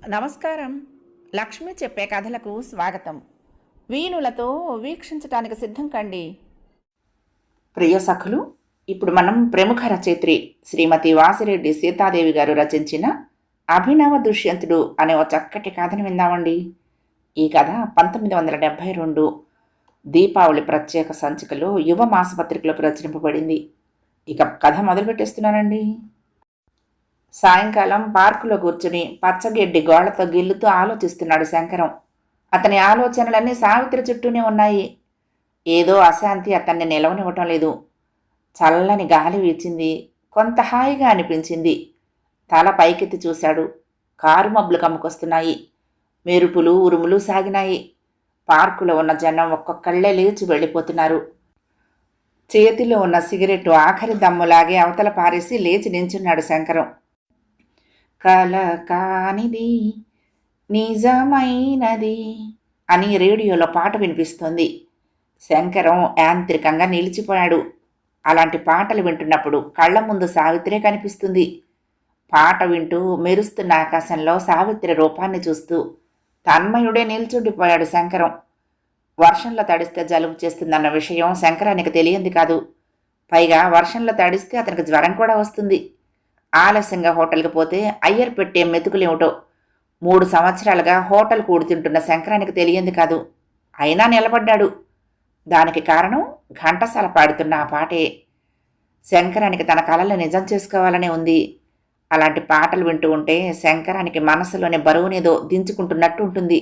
నమస్కారం. లక్ష్మి చెప్పే కథలకు స్వాగతం. వీణులతో వీక్షించటానికి సిద్ధం కండి. ప్రియ సఖులు, ఇప్పుడు మనం ప్రముఖ రచయిత్రి శ్రీమతి వాసిరెడ్డి సీతాదేవి గారు రచించిన అభినవ దుష్యంతుడు అనే ఒక చక్కటి కథను విందామండి. ఈ కథ 1972 దీపావళి ప్రత్యేక సంచికలో యువ మాసపత్రికలో ప్రచురింపబడింది. ఇక కథ మొదలుపెట్టేస్తున్నానండి. సాయంకాలం పార్కులో కూర్చుని పచ్చగెడ్డి గోళ్లతో గిల్లుతూ ఆలోచిస్తున్నాడు శంకరం. అతని ఆలోచనలన్నీ సావిత్రి చుట్టూనే ఉన్నాయి. ఏదో అశాంతి అతన్ని నిలవనివ్వటం లేదు. చల్లని గాలి వీచింది. కొంత హాయిగా అనిపించింది. తల పైకెత్తి చూశాడు. కారు మబ్బులు కమ్ముకొస్తున్నాయి. మెరుపులు ఉరుములు సాగినాయి. పార్కులో ఉన్న జనం ఒక్కొక్కళ్లే లేచి వెళ్ళిపోతున్నారు. చేతిలో ఉన్న సిగరెట్టు ఆఖరి దమ్ములాగే అవతల పారేసి లేచి నించున్నాడు శంకరం. కల కానిది నిజమైనది అని రేడియోలో పాట వినిపిస్తోంది. శంకరం యాంత్రికంగా నిలిచిపోయాడు. అలాంటి పాటలు వింటున్నప్పుడు కళ్ల ముందు సావిత్రే కనిపిస్తుంది. పాట వింటూ మెరుస్తున్న ఆకాశంలో సావిత్రి రూపాన్ని చూస్తూ తన్మయుడే నిల్చుండిపోయాడు శంకరం. వర్షంలో తడిస్తే జలుబు చేస్తుందన్న విషయం శంకరానికి తెలియంది కాదు. పైగా వర్షంలో తడిస్తే అతనికి జ్వరం కూడా వస్తుంది. ఆలస్యంగా హోటల్కి పోతే అయ్యర్ పెట్టే మెతుకులేమిటో 3 సంవత్సరాలుగా హోటల్ కూడుతుంటున్న శంకరానికి తెలియంది కాదు. అయినా నిలబడ్డాడు. దానికి కారణం ఘంటసాల పాడుతున్న ఆ పాటే. శంకరానికి తన కలలు నిజం చేసుకోవాలనే ఉంది. అలాంటి పాటలు వింటూ ఉంటే శంకరానికి మనసులోని బరువునేదో దించుకుంటున్నట్టు ఉంటుంది.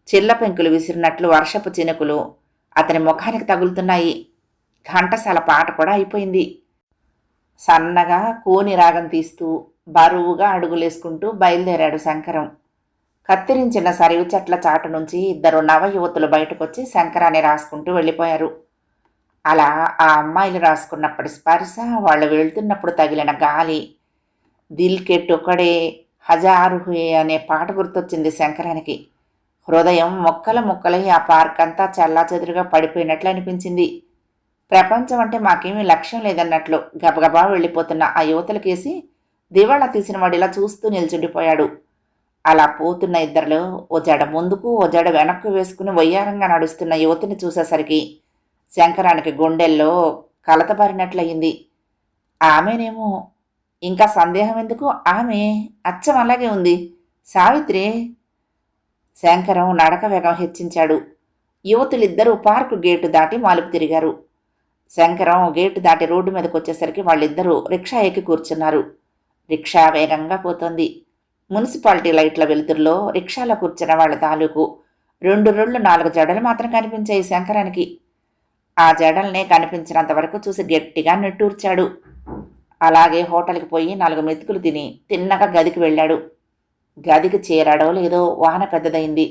చిల్ల పెంకులు విసిరినట్లు వర్షపు చినుకులు అతని ముఖానికి తగులుతున్నాయి. ఘంటసాల పాట కూడా అయిపోయింది. సన్నగా కూని రాగం తీస్తూ బరువుగా అడుగులేసుకుంటూ బయలుదేరాడు శంకరం. కత్తిరించిన సరివు చెట్ల చాటు నుంచి 2 నవయువతులు బయటకొచ్చి శంకరాన్ని రాసుకుంటూ వెళ్ళిపోయారు. అలా ఆ అమ్మాయిలు రాసుకున్నప్పటి స్పర్శ, వాళ్ళు వెళ్తున్నప్పుడు తగిలిన గాలి, దిల్ కే టొకడే హజారు హుయే అనే పాట గుర్తొచ్చింది శంకరానికి. హృదయం ముక్కల ముక్కలై ఆ పార్క్ అంతా చల్లాచెదురుగా పడిపోయినట్లు అనిపించింది. ప్రపంచం అంటే మాకేమీ లక్ష్యం లేదన్నట్లు గబగబా వెళ్ళిపోతున్న ఆ యువతలకేసి దివాళా తీసిన వాడిలా చూస్తూ నిల్చుండిపోయాడు. అలా పోతున్న ఇద్దరిలో ఓ జడ ముందుకు ఓ జడ వెనక్కు వేసుకుని వయ్యారంగా నడుస్తున్న యువతిని చూసేసరికి శంకరానికి గుండెల్లో కలతబారినట్లయింది. ఆమెనేమో. ఇంకా సందేహం ఎందుకు, ఆమె అచ్చం అలాగే ఉంది, సావిత్రి. శంకరం నడక వేగం హెచ్చించాడు. యువతులిద్దరూ పార్కు గేటు దాటి మలుపు తిరిగారు. శంకరం గేటు దాటి రోడ్డు మీదకి వచ్చేసరికి వాళ్ళిద్దరూ రిక్షా ఎక్కి కూర్చున్నారు. రిక్షా వేగంగా పోతోంది. మున్సిపాలిటీ లైట్ల వెలుతురులో రిక్షాలో కూర్చున్న వాళ్ళ తాలూకు 2 రోళ్ళు 4 జడలు మాత్రం కనిపించాయి శంకరానికి. ఆ జడల్నే కనిపించినంత వరకు చూసి గట్టిగా నిట్టూర్చాడు. అలాగే హోటల్కి పోయి 4 మెతుకులు తిని తిన్నగా గదికి వెళ్ళాడు. గదికి చేరాడో లేదో వాన పెద్దదైంది.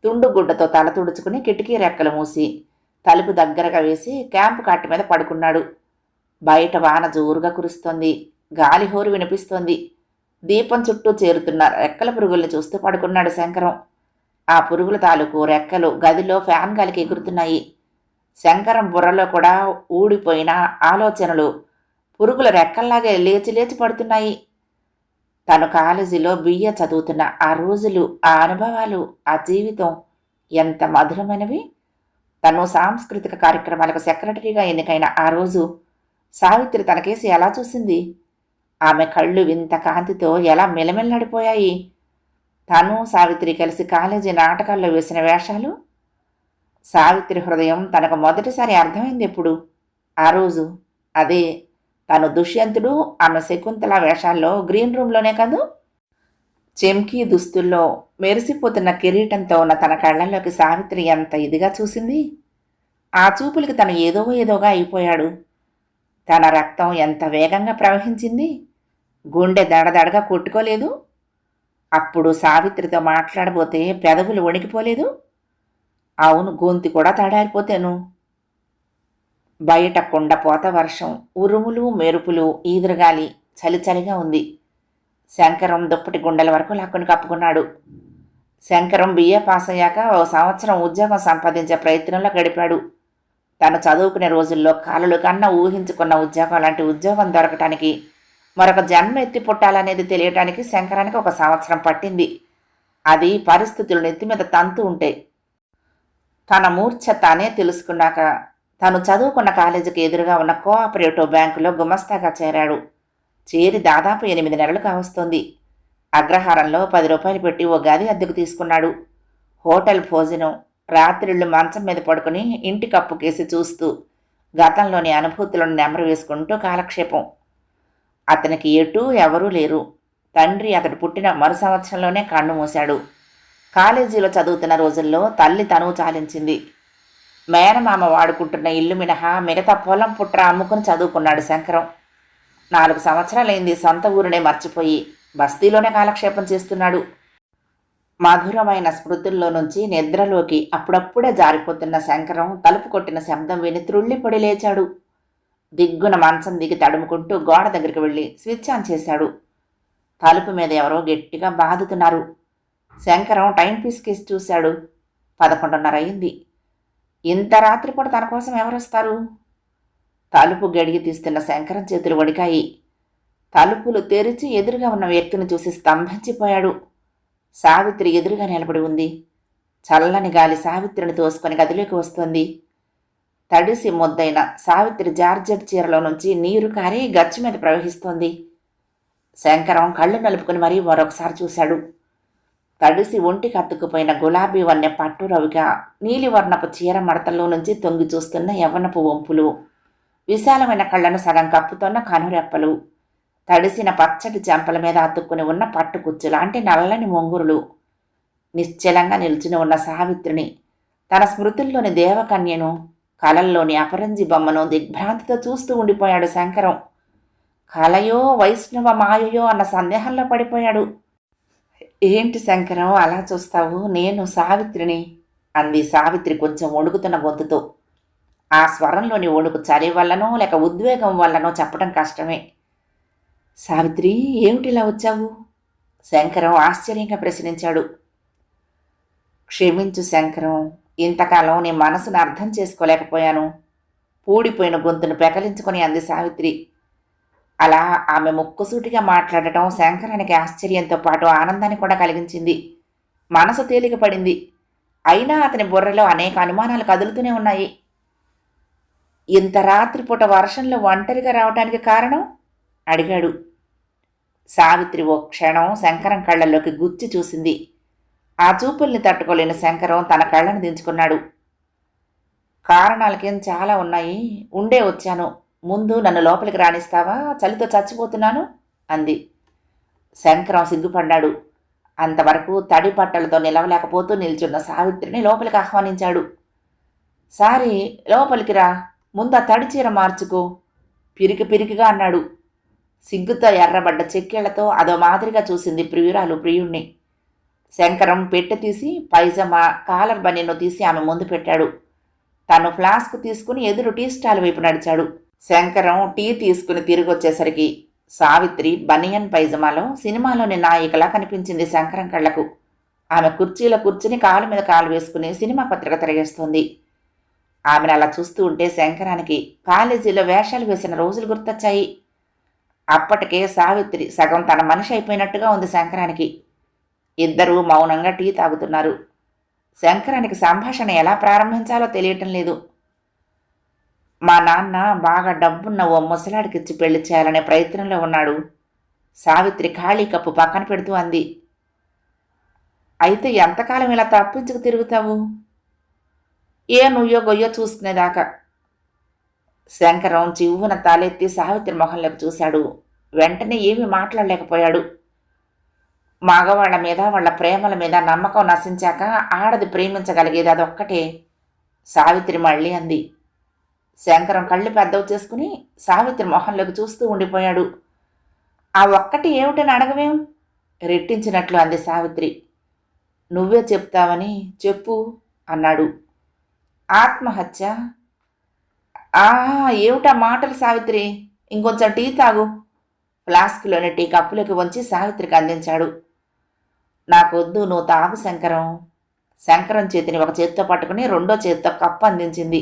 తుండు గుడ్డతో తల తుడుచుకుని కిటికీ రెక్కలు మూసి తలుపు దగ్గరగా వేసి క్యాంపు కట్టు మీద పడుకున్నాడు. బయట వాన జోరుగా కురుస్తోంది. గాలి హోరు వినిపిస్తోంది. దీపం చుట్టూ చేరుతున్న రెక్కల పురుగుల్ని చూస్తూ పడుకున్నాడు శంకరం. ఆ పురుగుల తాలూకు రెక్కలు గదిలో ఫ్యాన్ గాలికి ఎగురుతున్నాయి. శంకరం బుర్రలో కూడా ఊడిపోయిన ఆలోచనలు పురుగుల రెక్కల్లాగే లేచి లేచి పడుతున్నాయి. తను కాలేజీలో బిఏ చదువుతున్న ఆ రోజులు, ఆ అనుభవాలు, ఆ జీవితం ఎంత మధురమైనవి. తను సాంస్కృతిక కార్యక్రమాలకు సెక్రటరీగా ఎన్నికైన ఆ రోజు సావిత్రి తనకేసి ఎలా చూసింది. ఆమె కళ్ళు వింత కాంతితో ఎలా మెలమెల్లాడిపోయాయి. తను సావిత్రి కలిసి కాలేజీ నాటకాల్లో వేసిన వేషాలు. సావిత్రి హృదయం తనకు మొదటిసారి అర్థమైంది ఎప్పుడు? ఆ రోజు. అదే తను దుష్యంతుడు, ఆమె శకుంతల వేషాల్లో గ్రీన్ రూమ్లోనే కాదు. చెంకీ దుస్తుల్లో మెరిసిపోతున్న కిరీటంతో ఉన్న తన కళ్ళల్లోకి సావిత్రి ఎంత ఇదిగా చూసింది. ఆ చూపులకి తను ఏదోగా అయిపోయాడు. తన రక్తం ఎంత వేగంగా ప్రవహించింది. గుండె దడదడగా కొట్టుకోలేదు. అప్పుడు సావిత్రితో మాట్లాడబోతే పెదవులు వణికిపోలేదు. అవును, గొంతు కూడా తడారిపోతేను. బయట కుండపోత వర్షం, ఉరుములు మెరుపులు, ఈదురుగాలి, చలిచలిగా ఉంది. శంకరం దుప్పటి గుండెల వరకు లాక్కుని కప్పుకున్నాడు. శంకరం బిఏ పాస్ అయ్యాక 1 సంవత్సరం ఉద్యోగం సంపాదించే ప్రయత్నంలో గడిపాడు. తను చదువుకునే రోజుల్లో కాలులు కన్నా ఊహించుకున్న ఉద్యోగం లాంటి ఉద్యోగం దొరకటానికి మరొక జన్మ ఎత్తి పుట్టాలనేది తెలియటానికి శంకరానికి 1 సంవత్సరం పట్టింది. అది పరిస్థితులు నెత్తి మీద తంతు ఉంటే. తన మూర్ఛ తానే తెలుసుకున్నాక తను చదువుకున్న కాలేజీకి ఎదురుగా ఉన్న కోఆపరేటివ్ బ్యాంకులో గుమస్తాగా చేరాడు. చేరి దాదాపు 8 నెలలు కావస్తోంది. అగ్రహారంలో 10 రూపాయలు పెట్టి ఓ గది అద్దెకు తీసుకున్నాడు. హోటల్ భోజనం, రాత్రిళ్ళు మంచం మీద పడుకుని ఇంటి కప్పుకేసి చూస్తూ గతంలోని అనుభూతులను నెమరు వేసుకుంటూ కాలక్షేపం. అతనికి ఎటూ ఎవరూ లేరు. తండ్రి అతడు పుట్టిన మరు సంవత్సరంలోనే కన్ను మూశాడు. కాలేజీలో చదువుతున్న రోజుల్లో తల్లి తనువు చాలించింది. మేనమామ వాడుకుంటున్న ఇల్లు మినహా మిగతా పొలం పుట్ర అమ్ముకుని చదువుకున్నాడు శంకరం. 4 సంవత్సరాలైంది సొంత ఊరినే మర్చిపోయి బస్తీలోనే కాలక్షేపం చేస్తున్నాడు. మధురమైన స్మృతుల్లో నుంచి నిద్రలోకి అప్పుడప్పుడే జారిపోతున్న శంకరం తలుపు కొట్టిన శబ్దం విని త్రుళ్ళిపడి లేచాడు. దిగ్గున మంచం దిగి తడుముకుంటూ గోడ దగ్గరికి వెళ్ళి స్విచ్ ఆన్ చేశాడు. తలుపు మీద ఎవరో గట్టిగా బాదుతున్నారు. శంకరం టైం పీస్ కేసి చూశాడు. 11:30 అయింది. ఇంత రాత్రిపూట తన కోసం ఎవరొస్తారు? తలుపు గడిగి తీస్తున్న శంకరం చేతులు వడికాయి. తలుపులు తెరిచి ఎదురుగా ఉన్న వ్యక్తిని చూసి స్తంభించిపోయాడు. సావిత్రి ఎదురుగా నిలబడి ఉంది. చల్లని గాలి సావిత్రిని తోసుకొని గదిలోకి వస్తోంది. తడిసి ముద్దైన సావిత్రి జార్జెట్ చీరలో నుంచి నీరు కారి గచ్చు మీద ప్రవహిస్తోంది. శంకరం కళ్ళు నలుపుకుని మరీ మరొకసారి చూశాడు. తడిసి ఒంటికి అతుక్కుపోయిన గులాబీ వన్నె పట్టు రవిగా నీలివర్ణపు చీర మడతల్లో నుంచి తొంగి చూస్తున్న యవ్వనపు వంపులు, విశాలమైన కళ్లను సగం కప్పుతున్న కనురెప్పలు, తడిసిన పచ్చటి చెంపల మీద అతుక్కుని ఉన్న పట్టుకుచ్చు లాంటి నల్లని మొంగురులు. నిశ్చలంగా నిల్చుని ఉన్న సావిత్రిని, తన స్మృతుల్లోని దేవకన్యను, కలల్లోని అపరంజి బొమ్మను దిగ్భ్రాంతితో చూస్తూ ఉండిపోయాడు శంకరం. కలయో వైష్ణవ మాయయో అన్న సందేహంలో పడిపోయాడు. ఏంటి శంకరం అలా చూస్తావు? నేను సావిత్రిని అంది సావిత్రి కొంచెం వణుకుతున్న గొంతుతో. ఆ స్వరంలోని వణుకు చలి వల్లనో లేక ఉద్వేగం వల్లనో చెప్పడం కష్టమే. సావిత్రి, ఏమిటిలా వచ్చావు? శంకరం ఆశ్చర్యంగా ప్రశ్నించాడు. క్షమించు శంకరం, ఇంతకాలం నీ మనసును అర్థం చేసుకోలేకపోయాను. పూడిపోయిన గొంతును పెకలించుకొని అంది సావిత్రి. అలా ఆమె ముక్కుసూటిగా మాట్లాడటం శంకరానికి ఆశ్చర్యంతో పాటు ఆనందాన్ని కూడా కలిగించింది. మనసు తేలిక పడింది. అయినా అతని బుర్రలో అనేక అనుమానాలు కదులుతూనే ఉన్నాయి. ఇంత రాత్రిపూట వర్షంలో ఒంటరిగా రావటానికి కారణం? అడిగాడు. సావిత్రి ఓ క్షణం శంకరం కళ్ళల్లోకి గుచ్చి చూసింది. ఆ చూపుల్ని తట్టుకోలేని శంకరం తన కళ్ళను దించుకున్నాడు. కారణాలకేం చాలా ఉన్నాయి, ఉండే వచ్చాను. ముందు నన్ను లోపలికి రాణిస్తావా? చలితో చచ్చిపోతున్నాను అంది. శంకరం సిగ్గుపడ్డాడు. అంతవరకు తడి పట్టలతో నిలవలేకపోతూ నిల్చున్న సావిత్రిని లోపలికి ఆహ్వానించాడు. సారీ, లోపలికి రా, ముందు ఆ తడి చీర మార్చుకో పిరికిగా అన్నాడు. సిగ్గుతో ఎర్రబడ్డ చెక్కేళ్లతో అదో మాదిరిగా చూసింది ప్రియురాలు ప్రియుణ్ణి. శంకరం పెట్టె తీసి పైజమా కాలర్ బనీను తీసి ఆమె ముందు పెట్టాడు. తను ఫ్లాస్క్ తీసుకుని ఎదురు టీ స్టాల్ వైపు నడిచాడు. శంకరం టీ తీసుకుని తిరిగి వచ్చేసరికి సావిత్రి బనియన్ పైజమాలో సినిమాలోని నాయికలా కనిపించింది శంకరం కళ్లకు. ఆమె కుర్చీలో కూర్చుని కాలు మీద కాలు వేసుకుని సినిమా పత్రిక తిరగేస్తోంది. ఆమెను అలా చూస్తూ ఉంటే శంకరానికి కాలేజీలో వేషాలు వేసిన రోజులు గుర్తొచ్చాయి. అప్పటికే సావిత్రి సగం తన మనిషి అయిపోయినట్టుగా ఉంది శంకరానికి. ఇద్దరూ మౌనంగా టీ తాగుతున్నారు. శంకరానికి సంభాషణ ఎలా ప్రారంభించాలో తెలియటం లేదు. మా నాన్న బాగా డబ్బున్న ఓ ముసలాడికిచ్చి పెళ్లి చేయాలనే ప్రయత్నంలో ఉన్నాడు. సావిత్రి ఖాళీ కప్పు పక్కన పెడుతూ అంది. అయితే ఎంతకాలం ఇలా తప్పించుకు తిరుగుతావు? ఏ నుయ్యో గొయ్యో చూసుకునేదాకా. శంకరం చివ్వున తాలెత్తి సావిత్రి మొహంలోకి చూశాడు. వెంటనే ఏమీ మాట్లాడలేకపోయాడు. మగవాళ్ల మీద వాళ్ళ ప్రేమల మీద నమ్మకం నశించాక ఆడది ప్రేమించగలిగేది అదొక్కటే. సావిత్రి మళ్ళీ అంది. శంకరం కళ్ళు పెద్దవి చేసుకుని సావిత్రి మొహంలోకి చూస్తూ ఉండిపోయాడు. ఆ ఒక్కటి ఏమిటని అడగవేం? రెట్టించినట్లు అంది సావిత్రి. నువ్వే చెప్తావని చెప్పు అన్నాడు. ఆత్మహత్య? ఏమిటా మాటలు సావిత్రి? ఇంకొంచెం టీ తాగు. ఫ్లాస్క్లోని టీ కప్పులోకి వంచి సావిత్రికి అందించాడు. నాకొద్దు, నువ్వు తాగు శంకరం. శంకరం చేతిని ఒక చేత్తో పట్టుకుని రెండో చేత్తో కప్పు అందించింది.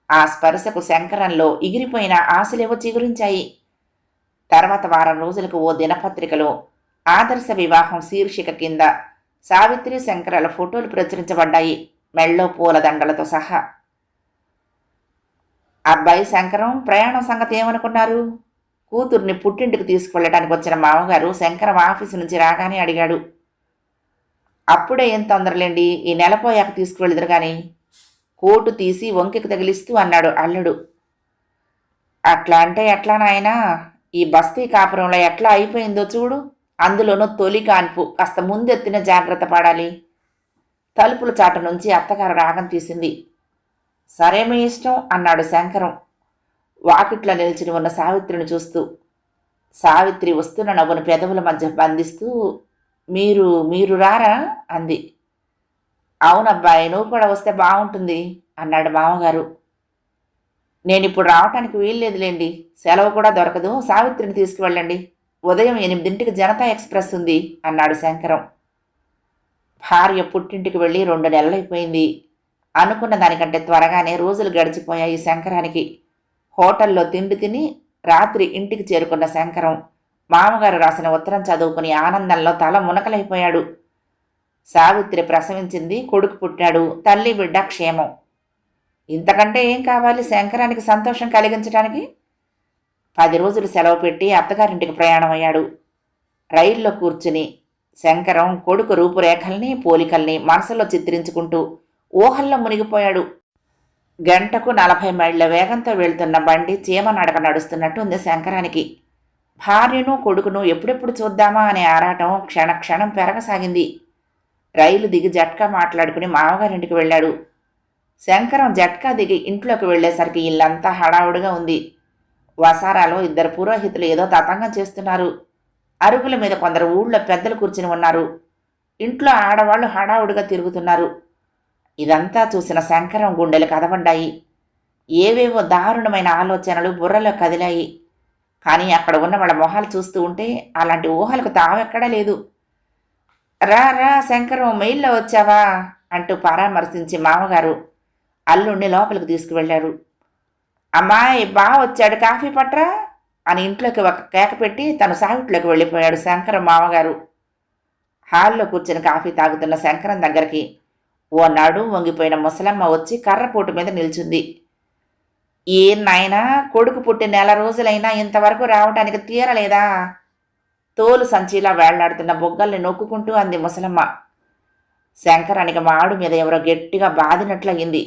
ఆ స్పర్శకు శంకరంలో ఎగిరిపోయిన ఆశలేవో చిగురించాయి. తర్వాత వారం రోజులకు ఓ దినపత్రికలో ఆదర్శ వివాహం శీర్షిక కింద సావిత్రి శంకరాల ఫోటోలు ప్రచురించబడ్డాయి, మెళ్ళో పూలదండలతో సహా. అబ్బాయి శంకరం ప్రయాణం సంగతి ఏమనుకున్నారు? కూతుర్ని పుట్టింటికి తీసుకువెళ్ళడానికి వచ్చిన మామగారు శంకరం ఆఫీసు నుంచి రాగానే అడిగాడు. అప్పుడే ఏం తొందరలేండి, ఈ నెలపోయాక తీసుకువెళ్ళదురు గాని, కోటు తీసి వంకెకి తగిలిస్తూ అన్నాడు అల్లుడు. అట్లా అంటే ఎట్లా నాయనా? ఈ బస్తీ కాపురంలో ఎట్లా అయిపోయిందో చూడు. అందులోనూ తొలి కాన్పు, కాస్త ముందెత్తిన జాగ్రత్త పడాలి. తలుపుల చాటు నుంచి అత్తగారు రాగం తీసింది. సరే మీ ఇష్టం అన్నాడు శంకరం వాకిట్లో నిలిచి ఉన్న సావిత్రిని చూస్తూ. సావిత్రి వస్తున్న నవ్వును పెదవుల మధ్య బంధిస్తూ మీరు మీరు రారా అంది. అవునబ్బాయి, నువ్వు కూడా వస్తే బాగుంటుంది అన్నాడు మామగారు. నేనిప్పుడు రావటానికి వీల్లేదులేండి, సెలవు కూడా దొరకదు, సావిత్రిని తీసుకువెళ్ళండి, ఉదయం 8ంటికి జనతా ఎక్స్ప్రెస్ ఉంది అన్నాడు శంకరం. భార్య పుట్టింటికి వెళ్ళి 2 నెలలైపోయింది. అనుకున్న దానికంటే త్వరగానే రోజులు గడిచిపోయాయి శంకరానికి. హోటల్లో తిండి తిని రాత్రి ఇంటికి చేరుకున్న శంకరం మామగారు రాసిన ఉత్తరం చదువుకుని ఆనందంలో తల మునకలైపోయాడు. సావిత్రి ప్రసవించింది, కొడుకు పుట్టాడు, తల్లి బిడ్డ క్షేమం. ఇంతకంటే ఏం కావాలి శంకరానికి సంతోషం కలిగించడానికి? 10 రోజులు సెలవు పెట్టి అత్తగారింటికి ప్రయాణమయ్యాడు. రైల్లో కూర్చుని శంకరం కొడుకు రూపురేఖల్ని పోలికల్ని మనసులో చిత్రించుకుంటూ ఊహల్లో మునిగిపోయాడు. గంటకు 40 మైళ్ళ వేగంతో వెళ్తున్న బండి చీమ నడక నడుస్తున్నట్టు ఉంది శంకరానికి. భార్యను కొడుకును ఎప్పుడెప్పుడు చూద్దామా అనే ఆరాటం క్షణక్షణం పెరగసాగింది. రైలు దిగి జట్కా మాట్లాడుకుని మామగారింటికి వెళ్ళాడు. శంకరం జట్కా దిగి ఇంట్లోకి వెళ్లేసరికి ఇల్లంతా హడావుడిగా ఉంది. వసారాలో 2 పురోహితులు ఏదో తతంగం చేస్తున్నారు. అరుగుల మీద కొందరు ఊళ్ళో పెద్దలు కూర్చుని ఉన్నారు. ఇంట్లో ఆడవాళ్లు హడావుడిగా తిరుగుతున్నారు. ఇదంతా చూసిన శంకరం గుండెలు కదపడ్డాయి. ఏవేవో దారుణమైన ఆలోచనలు బుర్రలో కదిలాయి. కానీ అక్కడ ఉన్న వాళ్ళ మొహాలు చూస్తూ ఉంటే అలాంటి ఊహలకు తావెక్కడా లేదు. రా రా శంకరం, మెయిల్లో వచ్చావా అంటూ పరామర్శించి మామగారు అల్లుణ్ణి లోపలికి తీసుకువెళ్ళారు. అమ్మాయి బా వచ్చాడు, కాఫీ పట్రా అని ఇంట్లోకి ఒక కేక పెట్టి తను సావిట్లోకి వెళ్ళిపోయాడు శంకరం మామగారు. హాల్లో కూర్చొని కాఫీ తాగుతున్న శంకరం దగ్గరికి ఓ నడు వంగిపోయిన ముసలమ్మ వచ్చి కర్రపోటు మీద నిల్చుంది. ఏ నాయనా, కొడుకు పుట్టి 1 నెల రోజులైనా ఇంతవరకు రావటానికి తీరలేదా? తోలు సంచిలా వేళ్లాడుతున్న బొగ్గల్ని నొక్కుంటూ అంది ముసలమ్మ. శంకరానికి మాడు మీద ఎవరో గట్టిగా బాదినట్లయింది.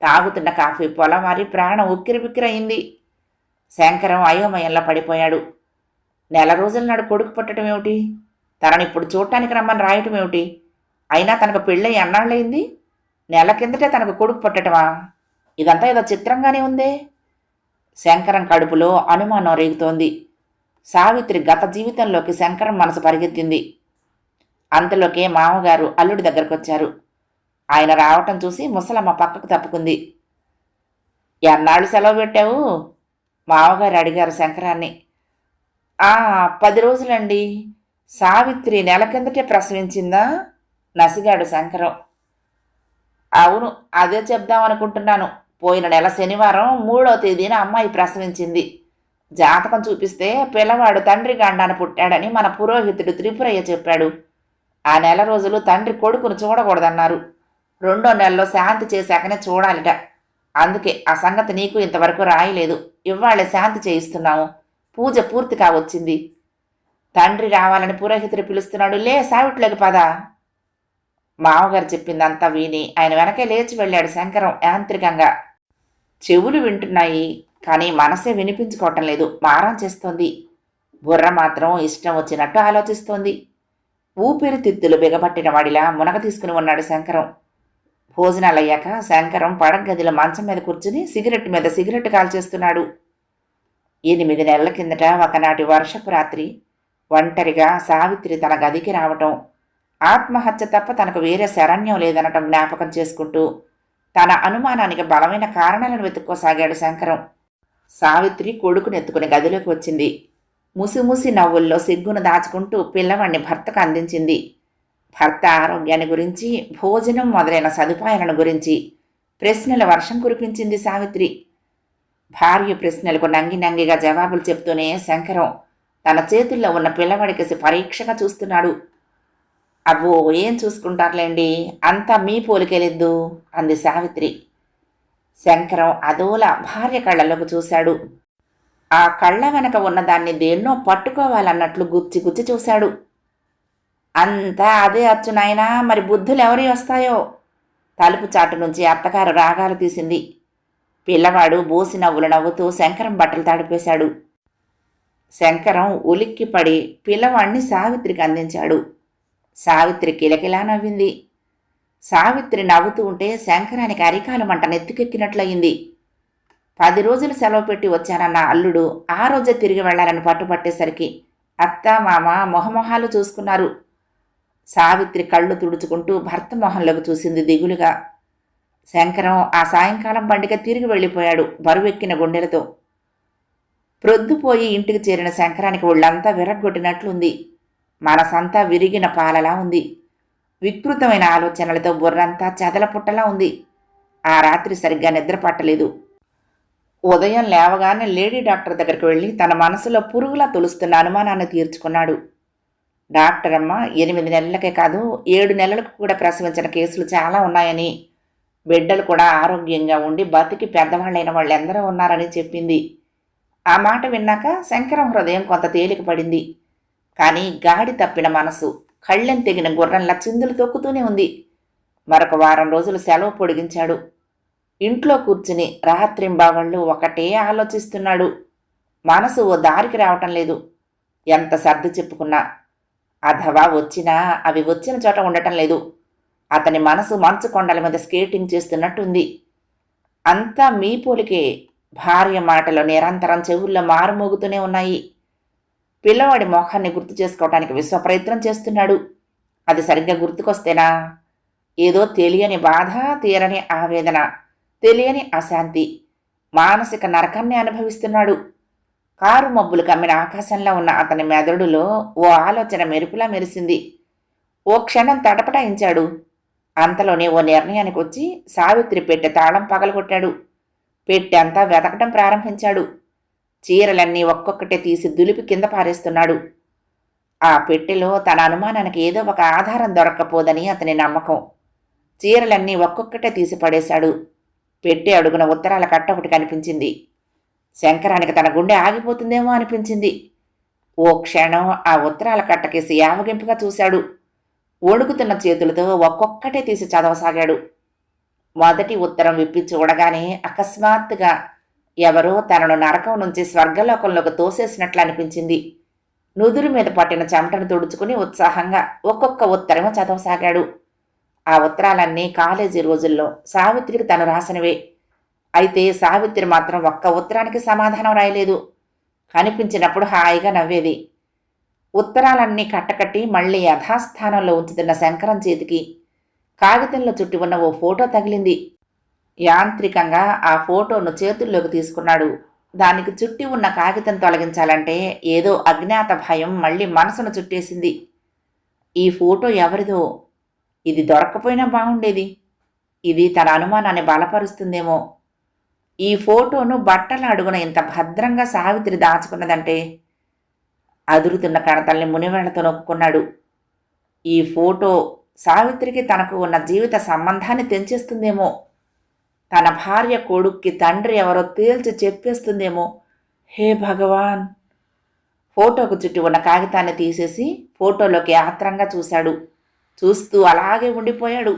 తాగుతున్న కాఫీ పొలమారి ప్రాణం ఉక్కిరిబిక్కిరయింది. శంకరం అయోమయంలో పడిపోయాడు. 1 నెల రోజుల నాడు కొడుకు పుట్టడం ఏమిటి? తననిప్పుడు చూడటానికి రమ్మని రాయటం ఏమిటి? అయినా తనకు పెళ్ళై అన్నాళ్ళయింది. 1 నెల కిందటే తనకు కొడుకు పుట్టటమా? ఇదంతా ఏదో చిత్రంగానే ఉందే. శంకరం కడుపులో అనుమానం రేగుతోంది. సావిత్రి గత జీవితంలోకి శంకరం మనసు పరిగెత్తింది. అంతలోకే మామగారు అల్లుడి దగ్గరకు వచ్చారు. ఆయన రావటం చూసి ముసలమ్మ పక్కకు తప్పుకుంది. ఎన్నాళ్ళు సెలవు పెట్టావు? మామగారు అడిగారు శంకరాన్ని. 10 రోజులండి. సావిత్రి 1 నెల కిందటే ప్రసవించిందా? నసిగాడు శంకరం. అవును, అదే చెప్దామనుకుంటున్నాను. పోయిన నెల శనివారం 3వ తేదీన అమ్మాయి ప్రసవించింది. జాతకం చూపిస్తే పిల్లవాడు తండ్రి గండాన పుట్టాడని మన పురోహితుడు త్రిపురయ్య చెప్పాడు. ఆ 1 నెల రోజులు తండ్రి కొడుకును చూడకూడదన్నారు. 2వ నెలలో శాంతి చేశాకనే చూడాలిట. అందుకే ఆ సంగతి నీకు ఇంతవరకు రాయలేదు. ఇవాళే శాంతి చేయిస్తున్నాము. పూజ పూర్తి కావచ్చింది. తండ్రి రావాలని పురోహితుడు పిలుస్తున్నాడు. లే సావిట్లోకి పద. మామగారు చెప్పిందంతా విని ఆయన వెనకే లేచి వెళ్ళాడు శంకరం యాంత్రికంగా. చెవులు వింటున్నాయి, కానీ మనసే వినిపించుకోవటం లేదు. మారం చేస్తోంది. బుర్ర మాత్రం ఇష్టం వచ్చినట్టు ఆలోచిస్తోంది. ఊపిరితిత్తులు బిగబట్టిన వాడిలా మునగ తీసుకుని ఉన్నాడు శంకరం. భోజనాలయ్యాక శంకరం పడగదిలో మంచం మీద కూర్చుని సిగరెట్ మీద సిగరెట్ కాల్చేస్తున్నాడు. 8 నెలల కిందట ఒకనాటి వర్షపు రాత్రి ఒంటరిగా సావిత్రి తన గదికి రావటం, ఆత్మహత్య తప్ప తనకు వేరే శరణ్యం లేదనటం జ్ఞాపకం చేసుకుంటూ తన అనుమానానికి బలమైన కారణాలను వెతుక్కోసాగాడు శంకరం. సావిత్రి కొడుకునెత్తుకుని గదిలోకి వచ్చింది. ముసిముసి నవ్వుల్లో సిగ్గును దాచుకుంటూ పిల్లవాణ్ణి భర్తకు అందించింది. భర్త ఆరోగ్యాన్ని గురించి, భోజనం మొదలైన సదుపాయాలను గురించి ప్రశ్నల వర్షం కురిపించింది సావిత్రి. భార్య ప్రశ్నలకు నంగిగా జవాబులు చెప్తూనే శంకరం తన చేతుల్లో ఉన్న పిల్లవాడికేసి పరీక్షగా చూస్తున్నాడు. అబ్బో, ఏం చూసుకుంటారులేండి, అంతా మీ పోలికెళ్ళిద్దు అంది సావిత్రి. శంకరం అదోలా భార్య కళ్ళలోకి చూశాడు. ఆ కళ్ళ వెనక ఉన్నదాన్ని దేన్నో పట్టుకోవాలన్నట్లు గుచ్చి గుచ్చి చూశాడు. అంతా అదే అచ్చునాయనా, మరి బుద్ధులు ఎవరి వస్తాయో. తలుపు చాటు నుంచి అత్తగారు రాగాలు తీసింది. పిల్లవాడు బోసి నవ్వులు నవ్వుతూ శంకరం బట్టలు తడిపేశాడు. శంకరం ఉలిక్కిపడి పిల్లవాడిని సావిత్రికి అందించాడు. సావిత్రి కిలకిలా నవ్వింది. సావిత్రి నవ్వుతూ ఉంటే శంకరానికి అరికాల మంట నెత్తికెక్కినట్లయింది. 10 రోజులు సెలవు పెట్టి వచ్చానన్న అల్లుడు ఆ రోజే తిరిగి వెళ్లాలని పట్టుపట్టేసరికి అత్త మామ మొహమొహాలు చూసుకున్నారు. సావిత్రి కళ్ళు తుడుచుకుంటూ భర్త మొహంలోకి చూసింది దిగులుగా. శంకరం ఆ సాయంకాలం బండిక తిరిగి వెళ్ళిపోయాడు బరువెక్కిన గుండెలతో. ప్రొద్దుపోయి ఇంటికి చేరిన శంకరానికి ఒళ్ళంతా విరగ్గొట్టినట్లుంది. మనసంతా విరిగిన పాలలా ఉంది. వికృతమైన ఆలోచనలతో బుర్రంతా చెదలపుట్టలా ఉంది. ఆ రాత్రి సరిగ్గా నిద్ర పట్టలేదు. ఉదయం లేవగానే లేడీ డాక్టర్ దగ్గరికి వెళ్ళి తన మనసులో పురుగులా తొలుస్తున్న అనుమానాన్ని తీర్చుకున్నాడు. డాక్టర్ అమ్మ 8 నెలలకే కాదు 7 నెలలకు కూడా ప్రసవించిన కేసులు చాలా ఉన్నాయని, బిడ్డలు కూడా ఆరోగ్యంగా ఉండి బతికి పెద్దవాళ్ళైన వాళ్ళెందరూ ఉన్నారని చెప్పింది. ఆ మాట విన్నాక శంకరం హృదయం కొంత తేలిక పడింది. కానీ గాడి తప్పిన మనసు కళ్ళెం తెగిన గుర్రంలా చిందులు తొక్కుతూనే ఉంది. మరొక వారం రోజులు సెలవు పొడిగించాడు. ఇంట్లో కూర్చుని రాత్రింబావళ్ళు ఒకటే ఆలోచిస్తున్నాడు. మనసు ఓ దారికి రావటం లేదు. ఎంత సర్ది చెప్పుకున్నా అథవా వచ్చినా అవి వచ్చిన చోట ఉండటం లేదు. అతని మనసు మంచు కొండల మీద స్కేటింగ్ చేస్తున్నట్టుంది. అంతా మీ పోలికే. భార్య మాటలు నిరంతరం చెవుల్లో మారుమోగుతూనే ఉన్నాయి. పిల్లవాడి మోహాన్ని గుర్తు చేసుకోవటానికి విశ్వప్రయత్నం చేస్తున్నాడు. అది సరిగ్గా గుర్తుకొస్తేనా ఏదో తెలియని బాధ, తీరని ఆవేదన, తెలియని అశాంతి, మానసిక నరకాన్ని అనుభవిస్తున్నాడు. కారు మబ్బులు కమ్మిన ఆకాశంలో ఉన్న అతని మెదడులో ఓ ఆలోచన మెరుపులా మెరిసింది. ఓ క్షణం తటపటాయించాడు. అంతలోనే ఓ నిర్ణయానికి వచ్చి సావిత్రి పెట్టె తాళం పగలగొట్టాడు. పెట్టె అంతా వెతకటం ప్రారంభించాడు. చీరలన్నీ ఒక్కొక్కటే తీసి దులిపి కింద పారేస్తున్నాడు. ఆ పెట్టెలో తన అనుమానానికి ఏదో ఒక ఆధారం దొరక్కపోదని అతని నమ్మకం. చీరలన్నీ ఒక్కొక్కటే తీసి పడేశాడు. పెట్టె అడుగున ఉత్తరాల కట్ట ఒకటి కనిపించింది. శంకరానికి తన గుండె ఆగిపోతుందేమో అనిపించింది. ఓ క్షణం ఆ ఉత్తరాల కట్టకేసి యావగింపుగా చూశాడు. వణుకుతున్న చేతులతో ఒక్కొక్కటే తీసి చదవసాగాడు. మొదటి ఉత్తరం విప్పి చూడగానే అకస్మాత్తుగా ఎవరో తనను నరకం నుంచి స్వర్గలోకంలోకి తోసేసినట్లు అనిపించింది. నుదురు మీద పట్టిన చెమటను తుడుచుకుని ఉత్సాహంగా ఒక్కొక్క ఉత్తరము చదవసాగాడు. ఆ ఉత్తరాలన్నీ కాలేజీ రోజుల్లో సావిత్రికి తను రాసినవే. అయితే సావిత్రి మాత్రం ఒక్క ఉత్తరానికి సమాధానం రాయలేదు. కనిపించినప్పుడు హాయిగా నవ్వేది. ఉత్తరాలన్నీ కట్టకట్టి మళ్లీ యథాస్థానంలో ఉంచుతున్న శంకరం చేతికి కాగితంలో చుట్టి ఉన్న ఓ ఫోటో తగిలింది. యాంత్రికంగా ఆ ఫోటోను చేతుల్లోకి తీసుకున్నాడు. దానికి చుట్టి ఉన్న కాగితం తొలగించాలంటే ఏదో అజ్ఞాత భయం మళ్లీ మనసును చుట్టేసింది. ఈ ఫోటో ఎవరిదో? ఇది దొరక్కపోయినా బాగుండేది. ఇది తన అనుమానాన్ని బలపరుస్తుందేమో. ఈ ఫోటోను బట్టల అడుగున ఇంత భద్రంగా సావిత్రి దాచుకున్నదంటే అదురుతున్న కణతల్ని మునివేళ్లతో నొక్కున్నాడు. ఈ ఫోటో సావిత్రికి తనకు ఉన్న జీవిత సంబంధాన్ని తెంచేస్తుందేమో. తన భార్య కొడుక్కి తండ్రి ఎవరో తేల్చి చెప్పేస్తుందేమో. హే భగవాన్! ఫోటోకు చుట్టి ఉన్న కాగితాన్ని తీసేసి ఫోటోలోకి ఆత్రంగా చూశాడు. చూస్తూ అలాగే ఉండిపోయాడు.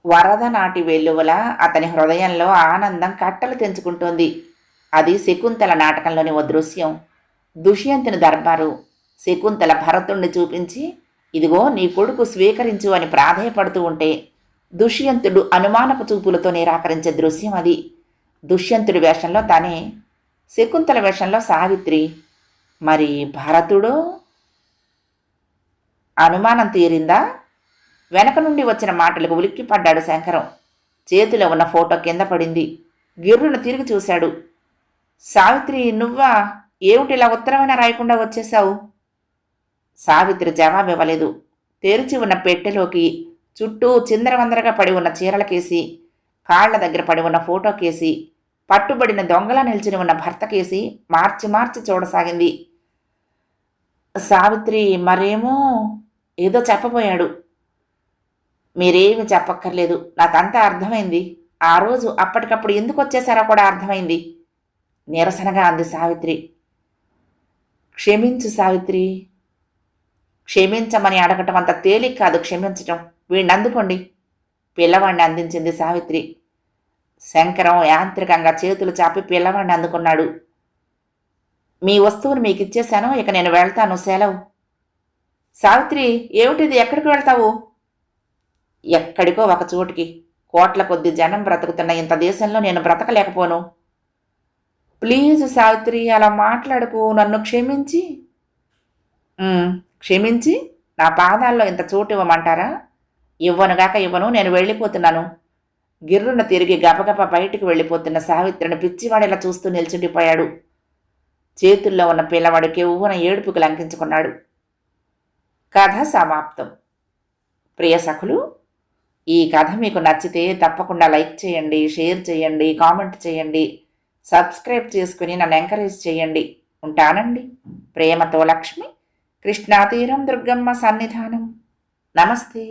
వరద నాటి వెల్లువల అతని హృదయంలో ఆనందం కట్టలు తెంచుకుంటోంది. అది శకుంతల నాటకంలోని ఓ దృశ్యం. దుష్యంతుని దర్బారు. శకుంతల భరతుణ్ణి చూపించి ఇదిగో నీ కొడుకు స్వీకరించు అని ప్రాధేయపడుతూ ఉంటే దుష్యంతుడు అనుమానపు చూపులతో నిరాకరించే దృశ్యం అది. దుష్యంతుడి వేషంలో తానే, శకుంతల వేషంలో సావిత్రి. మరి భరతుడు? అనుమానం తీరిందా? వెనక నుండి వచ్చిన మాటలకు ఉలిక్కిపడ్డాడు శంకరం. చేతిలో ఉన్న ఫోటో కింద పడింది. గిర్రును తిరిగి చూశాడు. సావిత్రి, నువ్వా? ఏమిటిలా ఉత్తరమైనా రాయకుండా వచ్చేశావు? సావిత్రి జవాబివ్వలేదు. తెరిచి ఉన్న పెట్టెలోకి చుట్టూ చిందరవందరగా పడి ఉన్న చీరలకేసి, కాళ్ల దగ్గర పడి ఉన్న ఫోటోకేసి, పట్టుబడిన దొంగలా నిల్చుని ఉన్న భర్తకేసి మార్చి మార్చి చూడసాగింది. సావిత్రి మరేమో ఏదో చెప్పబోయాడు. మీరేమి చెప్పక్కర్లేదు, నాకంతా అర్థమైంది. ఆ రోజు అప్పటికప్పుడు ఎందుకు వచ్చేసారో కూడా అర్థమైంది, నీరసనగా అంది సావిత్రి. క్షమించు సావిత్రి. క్షమించమని అడగటం అంత తేలిక కాదు క్షమించటం. వీడిని అందుకోండి, పిల్లవాడిని అందించింది సావిత్రి. శంకరం యాంత్రికంగా చేతులు చాపి పిల్లవాడిని అందుకున్నాడు. మీ వస్తువును మీకు ఇచ్చేశాను, ఇక నేను వెళ్తాను, సెలవు. సావిత్రి, ఏమిటిది, ఎక్కడికి వెళ్తావు? ఎక్కడికో ఒక చోటికి. కోట్ల కొద్ది జనం బ్రతుకుతున్న ఇంత దేశంలో నేను బ్రతకలేకపోను. ప్లీజ్ సావిత్రి, అలా మాట్లాడకు, నన్ను క్షమించి. క్షమించి నా పాదాల్లో ఇంత చోటు ఇవ్వమంటారా? ఇవ్వనుగాక ఇవ్వను, నేను వెళ్ళిపోతున్నాను. గిర్రున తిరిగి గబగబ బయటికి వెళ్ళిపోతున్న సావిత్రిని పిచ్చివాడిలా చూస్తూ నిల్చుండిపోయాడు. చేతుల్లో ఉన్న పిల్లవాడు కెవ్వున ఏడుపుకు లంకించుకున్నాడు. కథ సమాప్తం. ప్రియ సఖులు, ఈ కథ మీకు నచ్చితే తప్పకుండా లైక్ చేయండి, షేర్ చేయండి, కామెంట్ చేయండి, సబ్స్క్రైబ్ చేసుకుని నన్ను ఎంకరేజ్ చేయండి. ఉంటానండి. ప్రేమతో లక్ష్మి, కృష్ణాతీరం దుర్గమ్మ సన్నిధానం. నమస్తే.